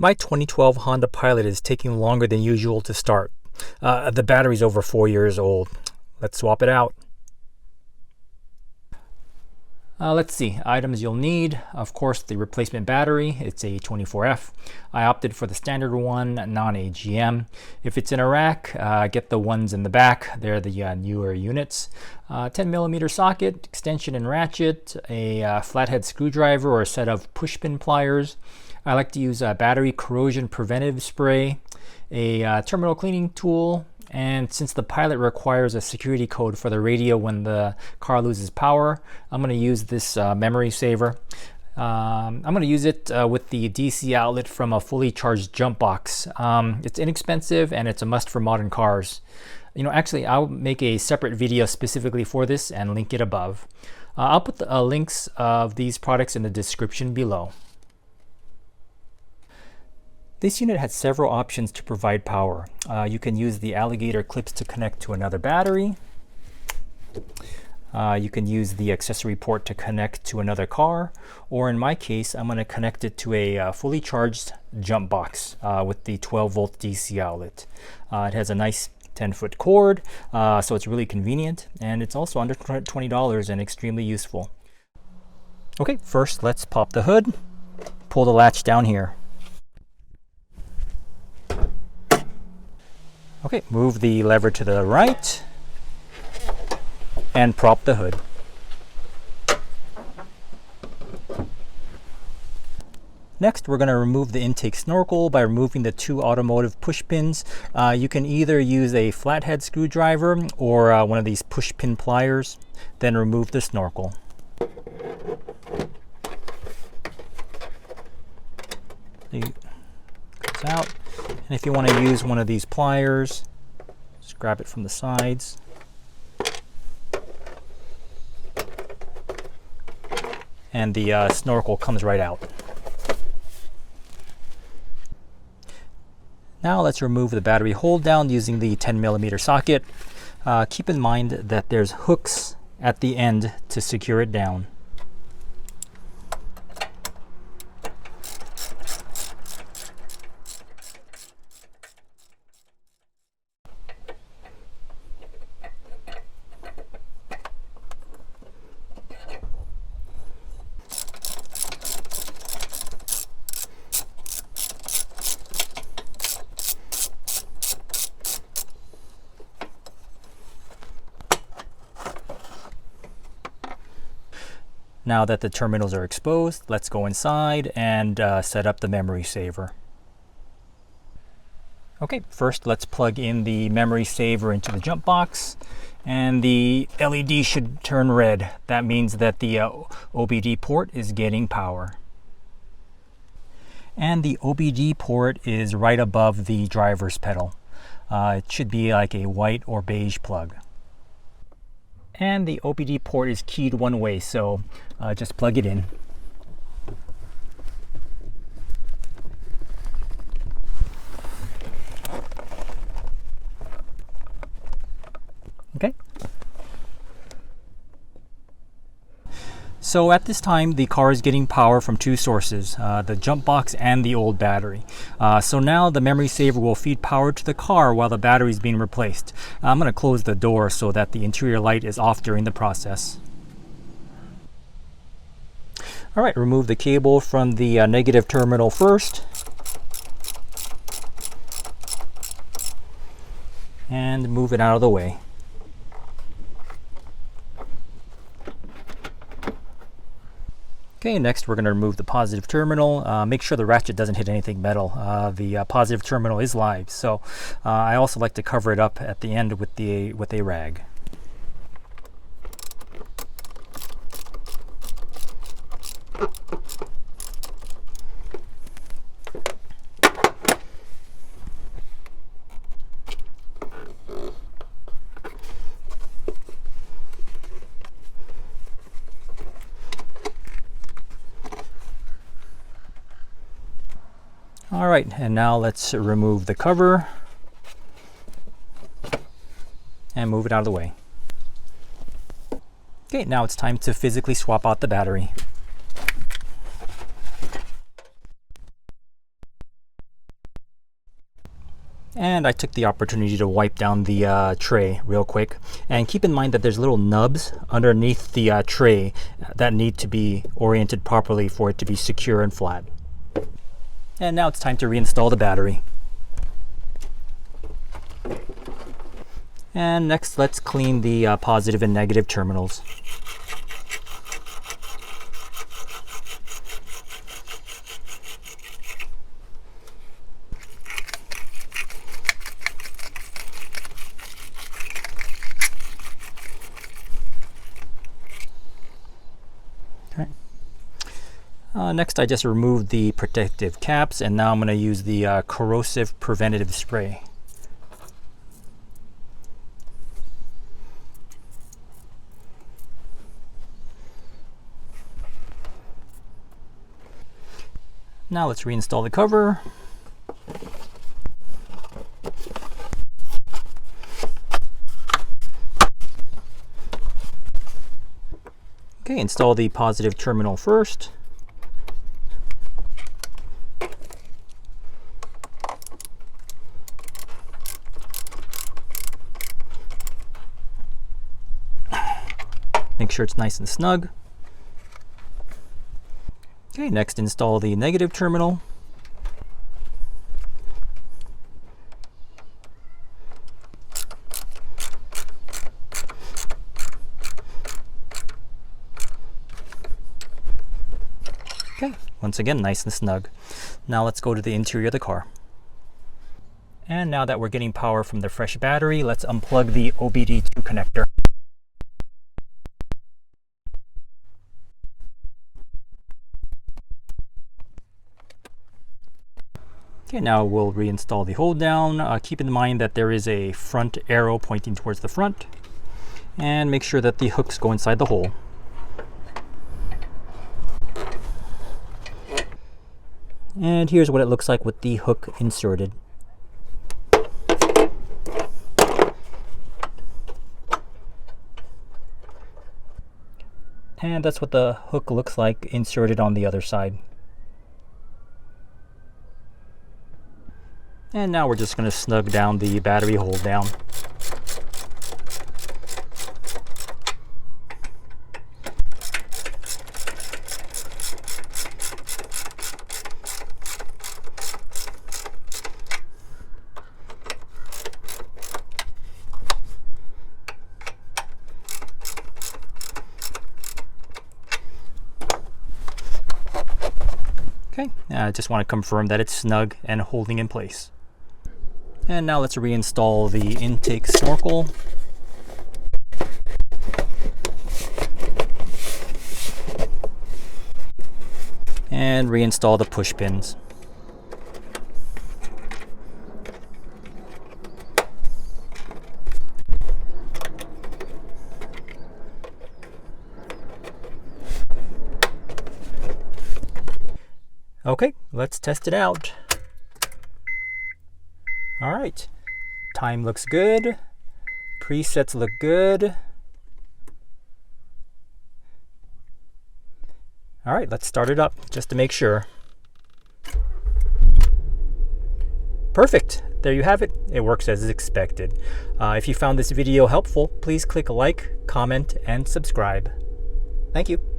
My 2012 Honda Pilot is taking longer than usual to start. The battery's over 4 years old. Let's swap it out. Let's see, items you'll need. Of course, the replacement battery. It's a 24F. I opted for the standard one, non-AGM. If it's in a rack, get the ones in the back. They're the newer units. 10mm socket, extension and ratchet, a flathead screwdriver or a set of pushpin pliers. I like to use a battery corrosion preventive spray, a terminal cleaning tool, and since the Pilot requires a security code for the radio when the car loses power, I'm going to use this memory saver. I'm going to use it with the DC outlet from a fully charged jump box. It's inexpensive and it's a must for modern cars. Actually, I'll make a separate video specifically for this and link it above. I'll put the links of these products in the description below. This unit has several options to provide power. You can use the alligator clips to connect to another battery. You can use the accessory port to connect to another car, or in my case, I'm going to connect it to a fully charged jump box with the 12-volt DC outlet. It has a nice 10-foot cord, so it's really convenient, and it's also under $20 and extremely useful. Okay, first let's pop the hood, pull the latch down here. Okay, move the lever to the right and prop the hood. Next, we're going to remove the intake snorkel by removing the two automotive push pins. You can either use a flathead screwdriver or one of these push pin pliers, then remove the snorkel. It comes out. And if you want to use one of these pliers, just grab it from the sides. And the snorkel comes right out. Now let's remove the battery hold down using the 10mm socket. Keep in mind that there's hooks at the end to secure it down. Now that the terminals are exposed, let's go inside and set up the memory saver. Okay, first let's plug in the memory saver into the jump box, and the LED should turn red. That means that the OBD port is getting power. And the OBD port is right above the driver's pedal. It should be like a white or beige plug. And the OBD port is keyed one way, so just plug it in. Okay. So at this time, the car is getting power from two sources, the jump box and the old battery. So now the memory saver will feed power to the car while the battery is being replaced. I'm going to close the door so that the interior light is off during the process. All right, remove the cable from the negative terminal first. And move it out of the way. Okay, next we're going to remove the positive terminal. Make sure the ratchet doesn't hit anything metal. The positive terminal is live, so I also like to cover it up at the end with a rag. All right, and now let's remove the cover and move it out of the way. Okay, now it's time to physically swap out the battery. And I took the opportunity to wipe down the tray real quick. And keep in mind that there's little nubs underneath the tray that need to be oriented properly for it to be secure and flat. And now it's time to reinstall the battery. And next, let's clean the positive and negative terminals. Next, I just removed the protective caps, and now I'm going to use the corrosive preventative spray. Now let's reinstall the cover. Okay, install the positive terminal first. Make sure it's nice and snug. Okay, next install the negative terminal. Okay, once again, nice and snug. Now let's go to the interior of the car. And now that we're getting power from the fresh battery, let's unplug the OBD2 connector. Okay, now we'll reinstall the hold down. Keep in mind that there is a front arrow pointing towards the front, and make sure that the hooks go inside the hole. And here's what it looks like with the hook inserted. And that's what the hook looks like inserted on the other side. And now we're just going to snug down the battery hold down. Okay, I just want to confirm that it's snug and holding in place. And now let's reinstall the intake snorkel. And reinstall the push pins. Okay, let's test it out. All right, time looks good. Presets look good. All right, let's start it up just to make sure. Perfect. There you have it. It works as expected. If you found this video helpful, please click like, comment, and subscribe. Thank you.